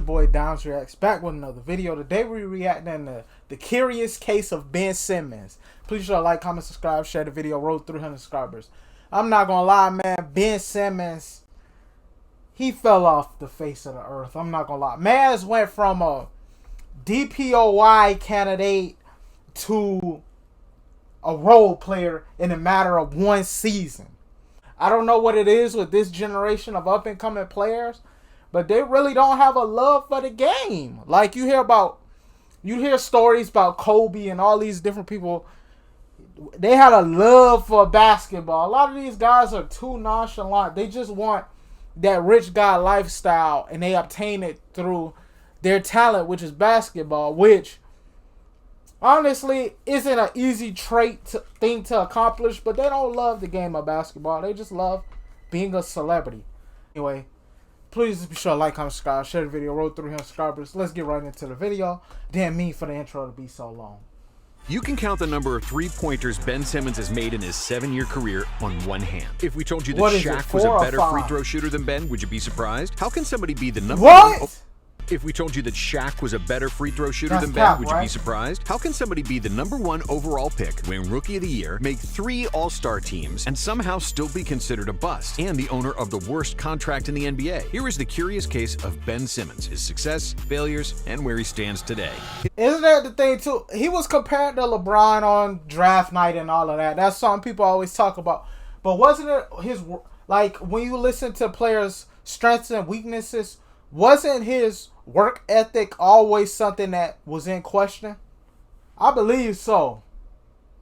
boy Dom's Reacts, back with another video. Today we reacting to the curious case of Ben Simmons. Please sure to like, comment, subscribe, share the video. Road 300 subscribers. I'm not gonna lie, man. Ben Simmons, he fell off the face of the earth. I'm not gonna lie. Maz went from a DPOY candidate to a role player in a matter of one season. I don't know what it is with this generation of up-and-coming players, but they really don't have a love for the game. Like you hear stories about Kobe and all these different people. They had a love for basketball. A lot of these guys are too nonchalant. They just want that rich guy lifestyle, and they obtain it through their talent, which is basketball, which honestly isn't an easy thing to accomplish, but they don't love the game of basketball. They just love being a celebrity. Anyway, please be sure to like, comment, subscribe, share the video. Road 300 subscribers. Let's get right into the video. Damn me for the intro to be so long. You can count the number of three-pointers Ben Simmons has made in his 7-year career on one hand. If we told you that Shaq was a better free throw shooter than Ben, would you be surprised? How can somebody be the number one? If we told you that Shaq was a better free throw shooter than Ben, would you be surprised? How can somebody be the #1 overall pick, win Rookie of the Year, make 3 All-Star teams, and somehow still be considered a bust, and the owner of the worst contract in the NBA? Here is the curious case of Ben Simmons, his success, failures, and where he stands today. Isn't that the thing, too? He was compared to LeBron on draft night and all of that. That's something people always talk about. But wasn't it his, like, when you listen to players' strengths and weaknesses, wasn't his work ethic always something that was in question? I believe so.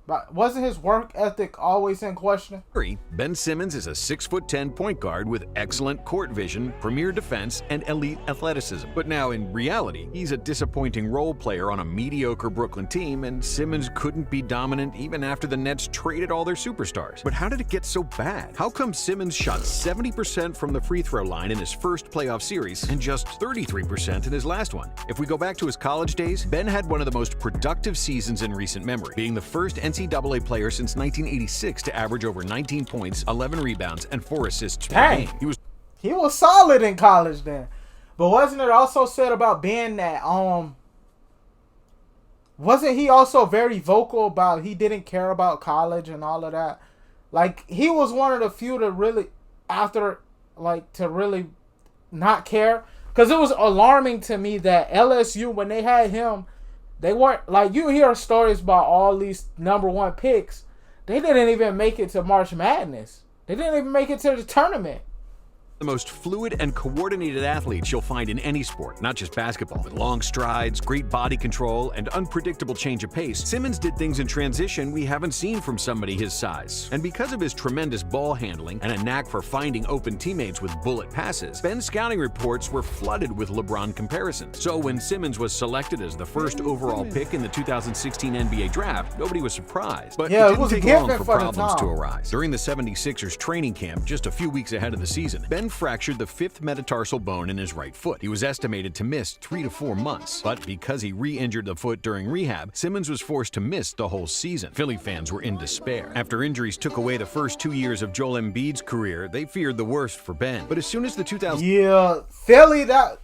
But wasn't his work ethic always in question? Ben Simmons is a 6'10" point guard with excellent court vision, premier defense, and elite athleticism. But now, in reality, he's a disappointing role player on a mediocre Brooklyn team, and Simmons couldn't be dominant even after the Nets traded all their superstars. But how did it get so bad? How come Simmons shot 70% from the free throw line in his first playoff series and just 33% in his last one? If we go back to his college days, Ben had one of the most productive seasons in recent memory, being the first NCAA player since 1986 to average over 19 points, 11 rebounds, and 4 assists per game. He was solid in college then. But wasn't it also said about Ben that wasn't he also very vocal about he didn't care about college and all of that? Like, he was one of the few to really really not care, because it was alarming to me that LSU, when they had him, they weren't, like, you hear stories about all these #1 picks. They didn't even make it to March Madness. They didn't even make it to the tournament. The most fluid and coordinated athletes you'll find in any sport, not just basketball. With long strides, great body control, and unpredictable change of pace, Simmons did things in transition we haven't seen from somebody his size. And because of his tremendous ball handling and a knack for finding open teammates with bullet passes, Ben's scouting reports were flooded with LeBron comparisons. So when Simmons was selected as the first overall pick in the 2016 NBA draft, nobody was surprised. But it didn't take long for problems to arise. During the 76ers training camp, just a few weeks ahead of the season, Ben fractured the 5th metatarsal bone in his right foot. He was estimated to miss 3 to 4 months, but because he re-injured the foot during rehab, Simmons was forced to miss the whole season. Philly fans were in despair. After injuries took away the first 2 years of Joel Embiid's career, they feared the worst for Ben. But as soon as the 2000... Yeah, Philly, that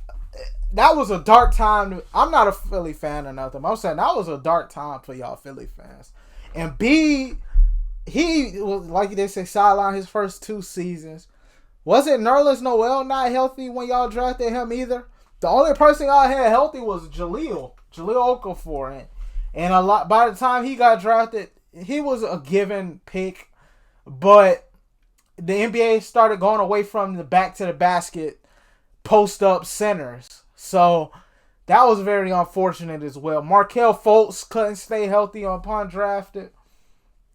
was a dark time. I'm not a Philly fan or nothing. I'm saying that was a dark time for y'all Philly fans. And B, he was, like they say, sidelined his first 2 seasons. Wasn't Nerlens Noel not healthy when y'all drafted him either? The only person y'all had healthy was Jahlil Okafor. And a lot, by the time he got drafted, he was a given pick. But the NBA started going away from the back to the basket post-up centers. So that was very unfortunate as well. Markelle Fultz couldn't stay healthy upon drafted.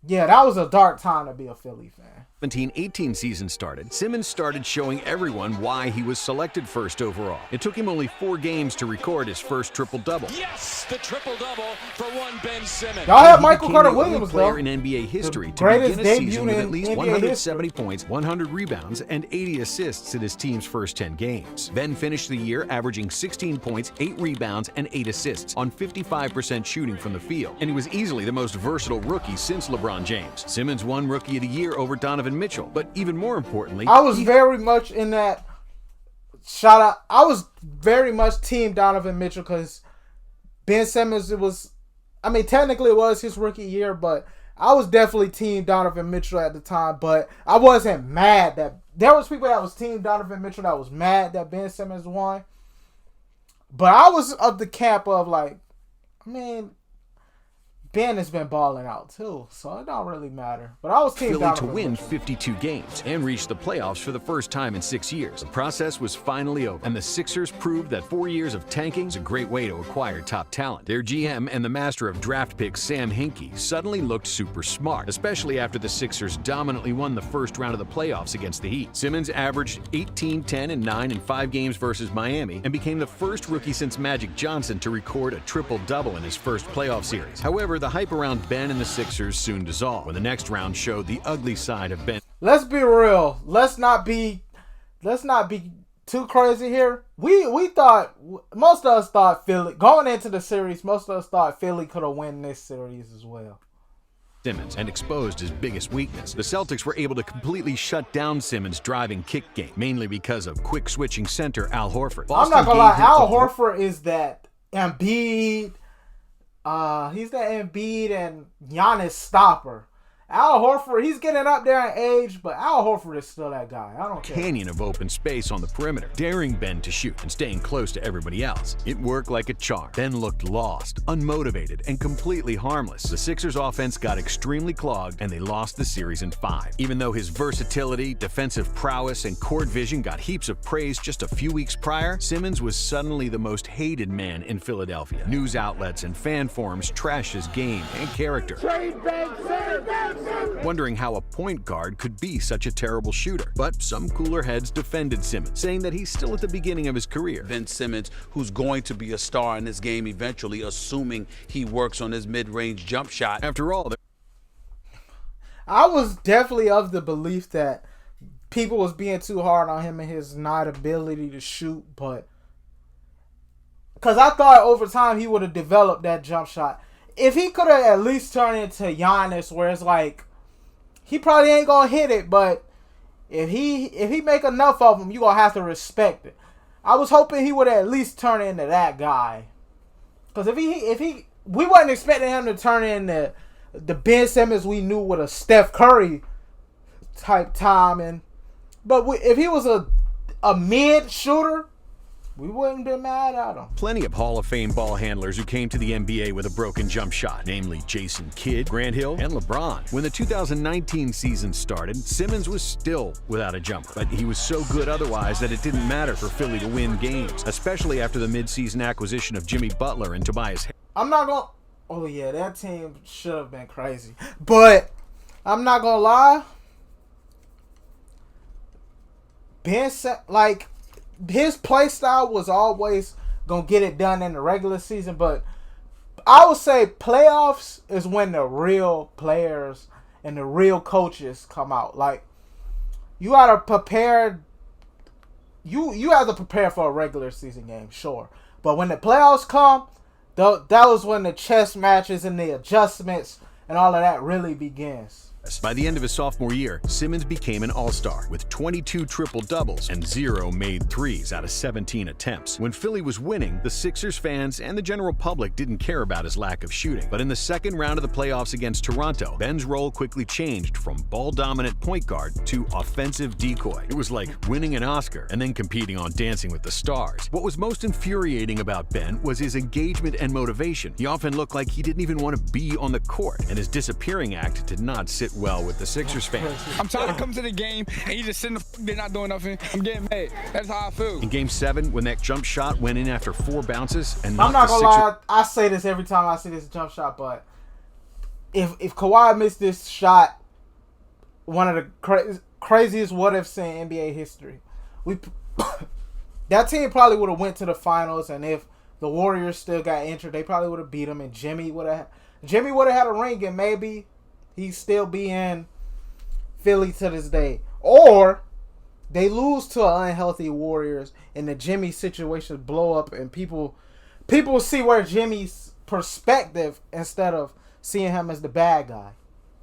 Yeah, that was a dark time to be a Philly fan. 17-18 season started, Simmons started showing everyone why he was selected first overall. It took him only 4 games to record his first triple-double. Yes, the triple-double for one Ben Simmons. Y'all have Michael Carter Williams, player in NBA history to begin a season with at least 170 points, 100 rebounds, and 80 assists in his team's first 10 games. Ben finished the year averaging 16 points, 8 rebounds, and 8 assists on 55% shooting from the field, and he was easily the most versatile rookie since LeBron James. Simmons won Rookie of the Year over Donovan Mitchell, but even more importantly, I was very much in that shout out. I was very much team Donovan Mitchell because Ben Simmons, technically it was his rookie year, but I was definitely team Donovan Mitchell at the time. But I wasn't mad that there was people that was team Donovan Mitchell that was mad that Ben Simmons won. But I was of the camp of like, Ben has been balling out too, so it don't really matter. But I was team Philly Donovan to win Mitchell. 52 games and reach the playoffs for the first time in 6 years. The process was finally over, and the Sixers proved that 4 years of tanking is a great way to acquire top talent. Their GM and the master of draft picks, Sam Hinkie, suddenly looked super smart, especially after the Sixers dominantly won the first round of the playoffs against the Heat. Simmons averaged 18, 10, and 9 in 5 games versus Miami and became the first rookie since Magic Johnson to record a triple-double in his first playoff series. However, the hype around Ben and the Sixers soon dissolved when the next round showed the ugly side of Ben. Let's be real. Let's not be too crazy here. We thought, most of us thought Philly going into the series. Most of us thought Philly could have won this series as well. Simmons and exposed his biggest weakness. The Celtics were able to completely shut down Simmons' driving kick game, mainly because of quick switching center Al Horford. I'm not gonna lie, Al Horford is that Embiid. He's the Embiid and Giannis stopper. Al Horford, he's getting up there in age, but Al Horford is still that guy. I don't care. Canyon of open space on the perimeter, daring Ben to shoot and staying close to everybody else. It worked like a charm. Ben looked lost, unmotivated, and completely harmless. The Sixers' offense got extremely clogged, and they lost the series in 5. Even though his versatility, defensive prowess, and court vision got heaps of praise just a few weeks prior, Simmons was suddenly the most hated man in Philadelphia. News outlets and fan forums trashed his game and character, wondering how a point guard could be such a terrible shooter. But some cooler heads defended Simmons, saying that he's still at the beginning of his career. Ben Simmons, who's going to be a star in this game eventually, assuming he works on his mid-range jump shot. After all, I was definitely of the belief that people was being too hard on him and his not ability to shoot, but because I thought over time he would have developed that jump shot. If he could have at least turned into Giannis, where it's like, he probably ain't gonna hit it, but if he make enough of them, you gonna have to respect it. I was hoping he would at least turn into that guy, because if he we wasn't expecting him to turn into the Ben Simmons we knew with a Steph Curry type timing, but if he was a mid shooter, we wouldn't be mad at him. plenty of Hall of Fame ball handlers who came to the NBA with a broken jump shot, namely Jason Kidd, Grant Hill, and LeBron. When the 2019 season started, Simmons was still without a jumper, but he was so good otherwise that it didn't matter for Philly to win games, especially after the midseason acquisition of Jimmy Butler and Tobias Harris. I'm not gonna. Oh yeah, that team should have been crazy, but I'm not gonna lie. His play style was always gonna get it done in the regular season, but I would say playoffs is when the real players and the real coaches come out. Like, you gotta prepare. You have to prepare for a regular season game, sure, but when the playoffs come, that was when the chess matches and the adjustments and all of that really begins. By the end of his sophomore year, Simmons became an all-star with 22 triple-doubles and 0 made threes out of 17 attempts. When Philly was winning, the Sixers fans and the general public didn't care about his lack of shooting. But in the second round of the playoffs against Toronto, Ben's role quickly changed from ball-dominant point guard to offensive decoy. It was like winning an Oscar and then competing on Dancing with the Stars. What was most infuriating about Ben was his engagement and motivation. He often looked like he didn't even want to be on the court, and his disappearing act did not sit well with the Sixers fans. I'm trying to come to the game and you just sitting there not doing nothing. I'm getting mad. That's how I feel. In Game 7, when that jump shot went in after 4 bounces and I'm not knocked gonna the Sixers... lie, I say this every time I see this jump shot, but if Kawhi missed this shot, one of the craziest what-ifs in NBA history, that team probably would have went to the finals, and if the Warriors still got injured, they probably would have beat them, and Jimmy would have had a ring, and maybe he'd still be in Philly to this day. Or they lose to an unhealthy Warriors and the Jimmy situation blow up and people see where Jimmy's perspective instead of seeing him as the bad guy.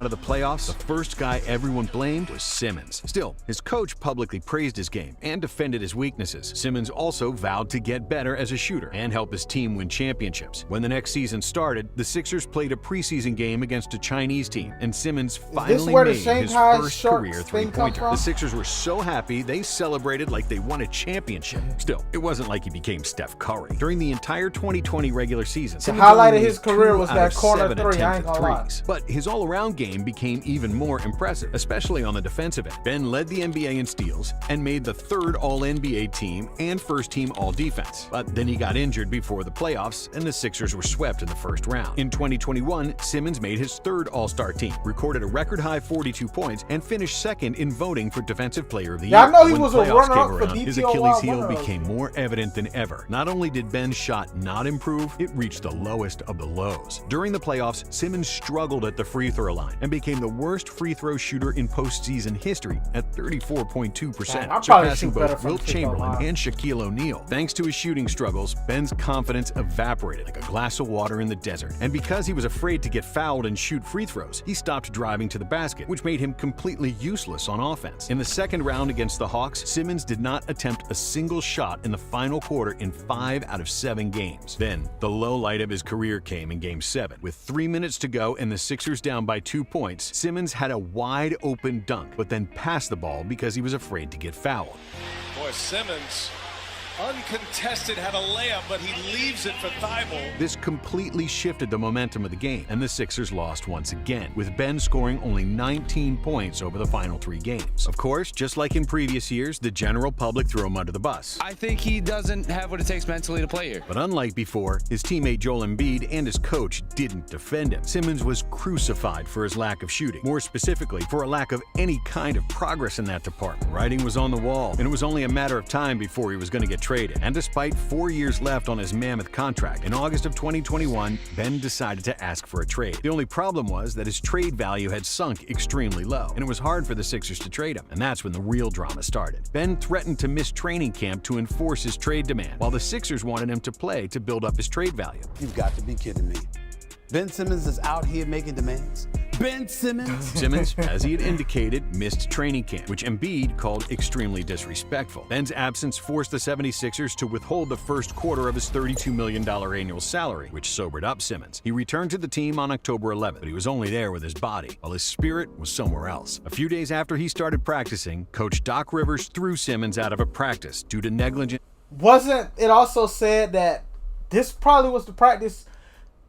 of the playoffs, the first guy everyone blamed was Simmons. Still, his coach publicly praised his game and defended his weaknesses. Simmons also vowed to get better as a shooter and help his team win championships. When the next season started, the Sixers played a preseason game against a Chinese team, and Simmons finally made his first career three-pointer. The Sixers were so happy they celebrated like they won a championship. Still, it wasn't like he became Steph Curry. During the entire 2020 regular season, the highlight of his career was that corner three. I ain't gonna lie. But his all-around game became even more impressive, especially on the defensive end. Ben led the NBA in steals and made the third All-NBA team and first-team All-Defense. But then he got injured before the playoffs, and the Sixers were swept in the first round. In 2021, Simmons made his third All-Star team, recorded a record-high 42 points, and finished second in voting for Defensive Player of the Year. Yeah, I know he When was a playoffs runner-up came for around, his DPOY Achilles heel winner. became more evident than ever. Not only did Ben's shot not improve, it reached the lowest of the lows. During the playoffs, Simmons struggled at the free throw line and became the worst free throw shooter in postseason history at 34.2%, surpassing both Wilt Chamberlain and Shaquille O'Neal. Thanks to his shooting struggles, Ben's confidence evaporated like a glass of water in the desert. And because he was afraid to get fouled and shoot free throws, he stopped driving to the basket, which made him completely useless on offense. In the second round against the Hawks, Simmons did not attempt a single shot in the final quarter in 5 out of 7 games. Then, the low light of his career came in Game 7. With 3 minutes to go and the Sixers down by 2 points, Simmons had a wide open dunk, but then passed the ball because he was afraid to get fouled. Boy, Simmons, uncontested, had a layup, but he leaves it for Thibault. This completely shifted the momentum of the game, and the Sixers lost once again, with Ben scoring only 19 points over the final 3 games. Of course, just like in previous years, the general public threw him under the bus. I think he doesn't have what it takes mentally to play here. But unlike before, his teammate Joel Embiid and his coach didn't defend him. Simmons was crucified for his lack of shooting, more specifically for a lack of any kind of progress in that department. Writing was on the wall, and it was only a matter of time before he was going to get traded. And despite 4 years left on his mammoth contract, in August of 2021, Ben decided to ask for a trade. The only problem was that his trade value had sunk extremely low, and it was hard for the Sixers to trade him. And that's when the real drama started. Ben threatened to miss training camp to enforce his trade demand, while the Sixers wanted him to play to build up his trade value. You've got to be kidding me. Ben Simmons is out here making demands. Ben Simmons? Simmons, as he had indicated, missed training camp, which Embiid called extremely disrespectful. Ben's absence forced the 76ers to withhold the first quarter of his $32 million annual salary, which sobered up Simmons. He returned to the team on October 11th, but he was only there with his body, while his spirit was somewhere else. A few days after he started practicing, Coach Doc Rivers threw Simmons out of a practice due to negligent... Wasn't it also said that this probably was the practice?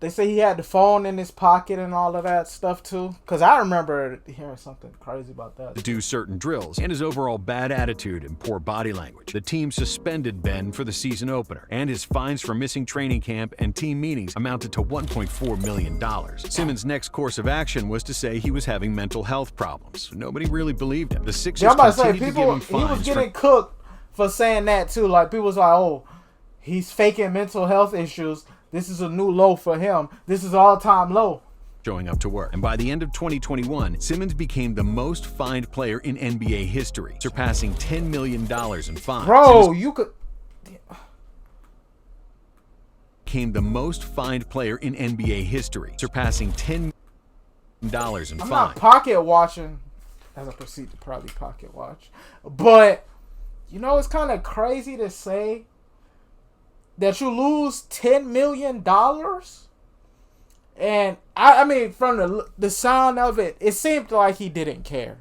They say he had the phone in his pocket and all of that stuff too. Because I remember hearing something crazy about that. To do certain drills, and his overall bad attitude and poor body language. The team suspended Ben for the season opener, and his fines for missing training camp and team meetings amounted to $1.4 million. Simmons' next course of action was to say he was having mental health problems. Nobody really believed him. The Sixers continued to give him fines. He was getting cooked for saying that too. Like, people was like, oh, he's faking mental health issues. This is a new low for him. This is all-time low. Showing up to work. And by the end of 2021, Simmons became the most fined player in NBA history, surpassing $10 million in fines. Bro, you could... Became the most fined player in NBA history, surpassing $10 million in fines. I'm not pocket watching, as I proceed to probably pocket watch. But, you know, it's kind of crazy to say that you lose $10 million, and I mean, from the sound of it, it seemed like he didn't care.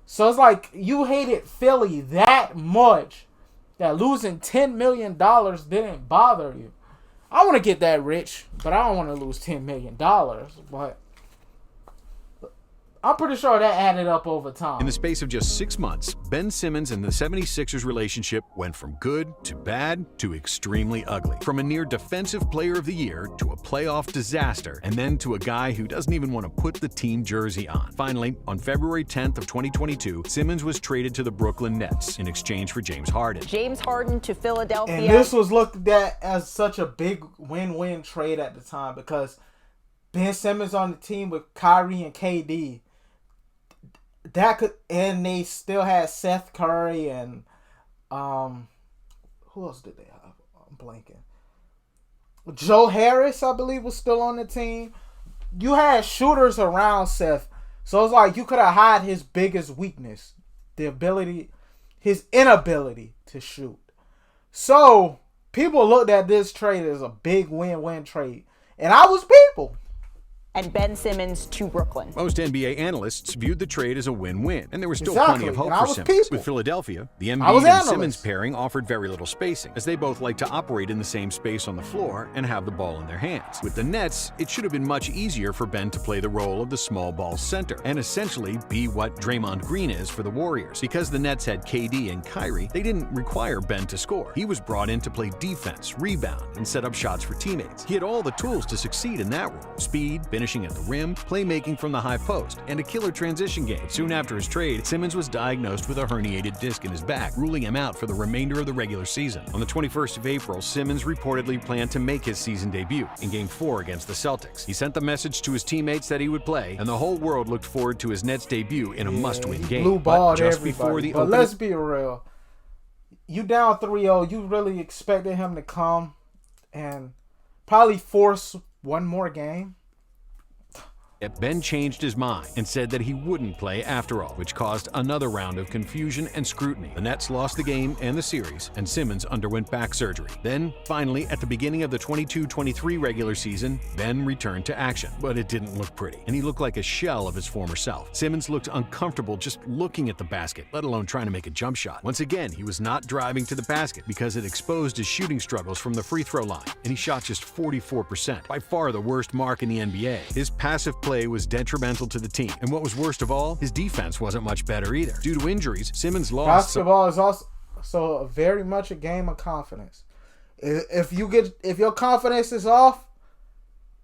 So it's like you hated Philly that much that losing $10 million didn't bother you. I want to get that rich, but I don't want to lose $10 million. But I'm pretty sure that added up over time. In the space of just 6 months, Ben Simmons and the 76ers relationship went from good to bad to extremely ugly. From a near defensive player of the year to a playoff disaster, and then to a guy who doesn't even want to put the team jersey on. Finally, on February 10th of 2022, Simmons was traded to the Brooklyn Nets in exchange for James Harden. James Harden to Philadelphia. And this was looked at as such a big win-win trade at the time, because Ben Simmons on the team with Kyrie and KD, that could, and they still had Seth Curry and who else did they have? I'm blanking. Joe Harris, I believe, was still on the team. You had shooters around Seth, So it's like you could have hid his biggest weakness, his inability to shoot. So people looked at this trade as a big win-win trade. And I was people. And Ben Simmons to Brooklyn. Most NBA analysts viewed the trade as a win-win, and there was still Exactly, plenty of hope and I for was Simmons. people. With Philadelphia, the I was Embiid and analyst. Simmons pairing offered very little spacing, as they both like to operate in the same space on the floor and have the ball in their hands. With the Nets, it should have been much easier for Ben to play the role of the small ball center, and essentially be what Draymond Green is for the Warriors. Because the Nets had KD and Kyrie, they didn't require Ben to score. He was brought in to play defense, rebound, and set up shots for teammates. He had all the tools to succeed in that role: speed, finishing at the rim, playmaking from the high post, and a killer transition game. Soon after his trade, Simmons was diagnosed with a herniated disc in his back, ruling him out for the remainder of the regular season. On the 21st of April, Simmons reportedly planned to make his season debut in Game 4 against the Celtics. He sent the message to his teammates that he would play, and the whole world looked forward to his Nets debut in a must-win game. Blue ball But just everybody. before the But opening, let's be real. You down 3-0, you really expected him to come and probably force one more game? Ben changed his mind and said that he wouldn't play after all, which caused another round of confusion and scrutiny. The Nets lost the game and the series, and Simmons underwent back surgery. Then, finally, at the beginning of the 22-23 regular season, Ben returned to action. But it didn't look pretty, and he looked like a shell of his former self. Simmons looked uncomfortable just looking at the basket, let alone trying to make a jump shot. Once again, he was not driving to the basket because it exposed his shooting struggles from the free throw line, and he shot just 44%, by far the worst mark in the NBA. His passive play was detrimental to the team, and what was worst of all, his defense wasn't much better either. Due to injuries, Simmons lost. Basketball is also very much a game of confidence. If your confidence is off,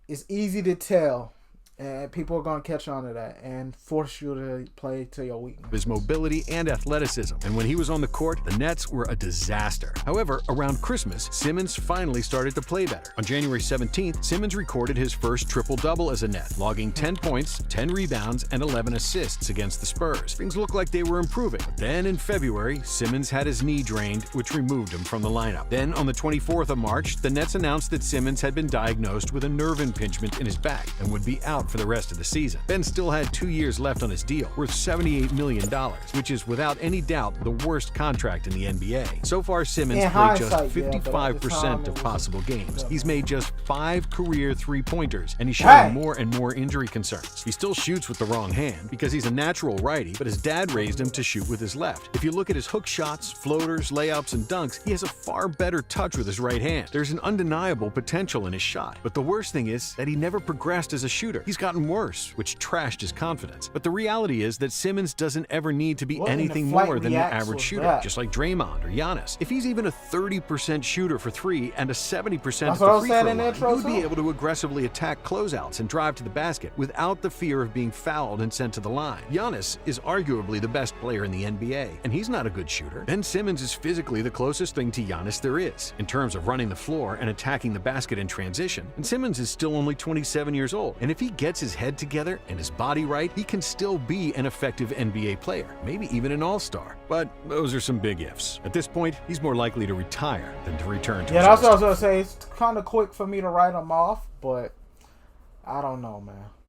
it's easy to tell, and people are going to catch on to that and force you to play to your weakness. His mobility and athleticism, and when he was on the court, the Nets were a disaster. However, around Christmas, Simmons finally started to play better. On January 17th, Simmons recorded his first triple-double as a Net, logging 10 points, 10 rebounds, and 11 assists against the Spurs. Things looked like they were improving. But then in February, Simmons had his knee drained, which removed him from the lineup. Then on the 24th of March, the Nets announced that Simmons had been diagnosed with a nerve impingement in his back and would be out for the rest of the season. Ben still had 2 years left on his deal, worth $78 million, which is without any doubt the worst contract in the NBA. So far, Simmons played just 55% of possible games. He's made just 5 career three-pointers, and he's showing more and more injury concerns. He still shoots with the wrong hand because he's a natural righty, but his dad raised him to shoot with his left. If you look at his hook shots, floaters, layups, and dunks, he has a far better touch with his right hand. There's an undeniable potential in his shot, but the worst thing is that he never progressed as a shooter. He's gotten worse, which trashed his confidence. But the reality is that Simmons doesn't ever need to be anything more than an average shooter, just like Draymond or Giannis. If he's even a 30% shooter for 3 and a 70% at the free throw line, he'd be able to aggressively attack closeouts and drive to the basket without the fear of being fouled and sent to the line. Giannis is arguably the best player in the NBA, and he's not a good shooter. Ben Simmons is physically the closest thing to Giannis there is, in terms of running the floor and attacking the basket in transition. And Simmons is still only 27 years old, and if he gets his head together and his body right, he can still be an effective NBA player, maybe even an all-star. But those are some big ifs. At this point, he's more likely to retire than to return to his that's what I was going to say. It's kind of quick for me to write him off, but I don't know, man.